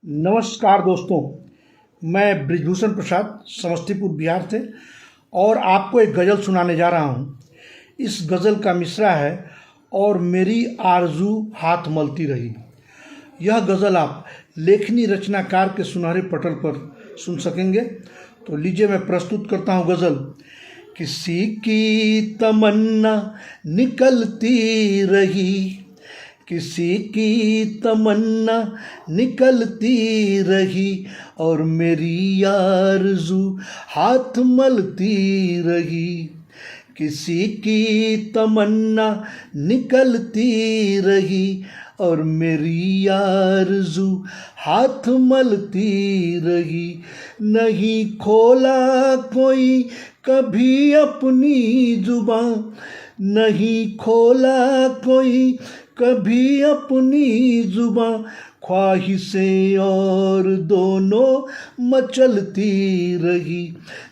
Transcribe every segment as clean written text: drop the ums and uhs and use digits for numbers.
नमस्कार दोस्तों, मैं ब्रिजभूषण प्रसाद समस्तीपुर बिहार से और आपको एक गज़ल सुनाने जा रहा हूँ। इस गज़ल का मिसरा है और मेरी आरजू हाथ मलती रही। यह गज़ल आप लेखनी रचनाकार के सुनहरे पटल पर सुन सकेंगे। तो लीजिए मैं प्रस्तुत करता हूँ गज़ल। किसी की तमन्ना निकलती रही, किसी की तमन्ना निकलती रही और मेरी आरज़ू हाथ मलती रही। किसी की तमन्ना निकलती रही और मेरी आरज़ू हाथ मलती रही। नहीं खोला कोई कभी अपनी जुबां, नहीं खोला कोई कभी अपनी जुबां, ख्वाहिशें और दोनों मचलती रही।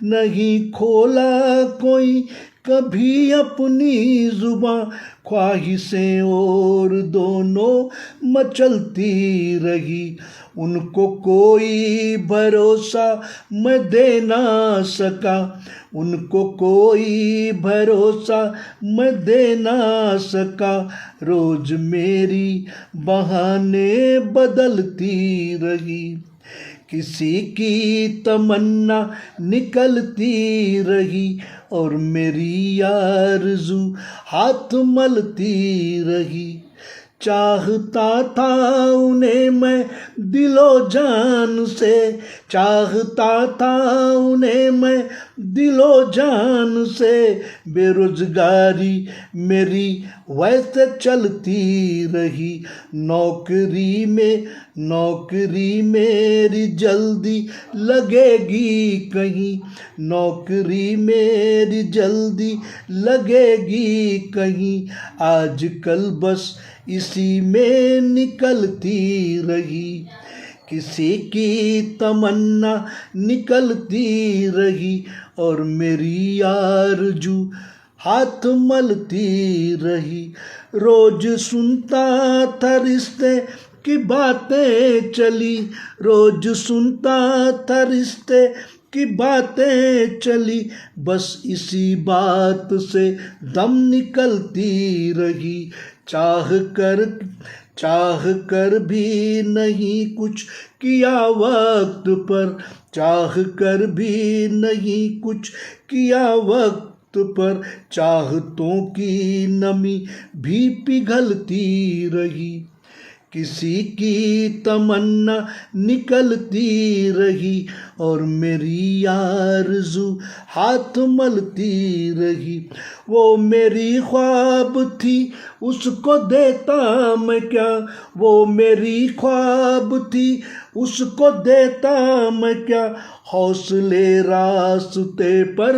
नहीं खोला कोई कभी अपनी जुबां, ख्वाहिशें और दोनों मचलती रही। उनको कोई भरोसा मैं दे ना सका, उनको कोई भरोसा मैं दे ना सका। रोज मेरी बहाने बदलती रही। किसी की तमन्ना निकलती रही और मेरी आरज़ू हाथ मलती रही। चाहता था उन्हें मैं दिलो जान से, चाहता था उन्हें मैं दिलो जान से। बेरोजगारी मेरी वैसे चलती रही। नौकरी मेरी जल्दी लगेगी कहीं, नौकरी मेरी जल्दी लगेगी कहीं। आजकल बस इसी में निकलती रही। किसी की तमन्ना निकलती रही और मेरी आरज़ू हाथ मलती रही। रोज सुनता था रिश्ते की बातें चली, रोज सुनता था रिश्ते की बातें चली। बस इसी बात से दम निकलती रही। चाह कर भी नहीं कुछ किया वक्त पर, चाह कर भी नहीं कुछ किया वक्त पर। चाहतों की नमी भी पिघलती रही। किसी की तमन्ना निकलती रही और मेरी आरज़ू हाथ मलती रही। वो मेरी ख्वाब थी उसको देता मैं क्या, वो मेरी ख्वाब थी उसको देता मैं क्या। हौसले रास्ते पर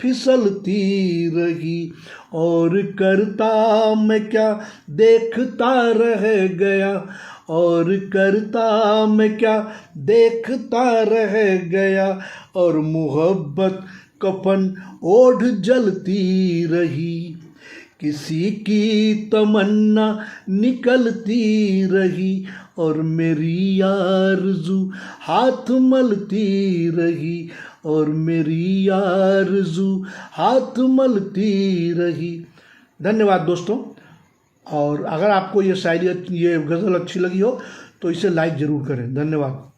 फिसलती रही और करता मैं क्या देखता रह गया, और करता मैं क्या देखता रह गया। और मोहब्बत कफन ओढ़ जलती रही। किसी की तमन्ना निकलती रही और मेरी आरज़ू हाथ मलती रही, और मेरी आरज़ू हाथ मलती रही। धन्यवाद दोस्तों। और अगर आपको ये शायरी, ये गज़ल अच्छी लगी हो तो इसे लाइक ज़रूर करें। धन्यवाद।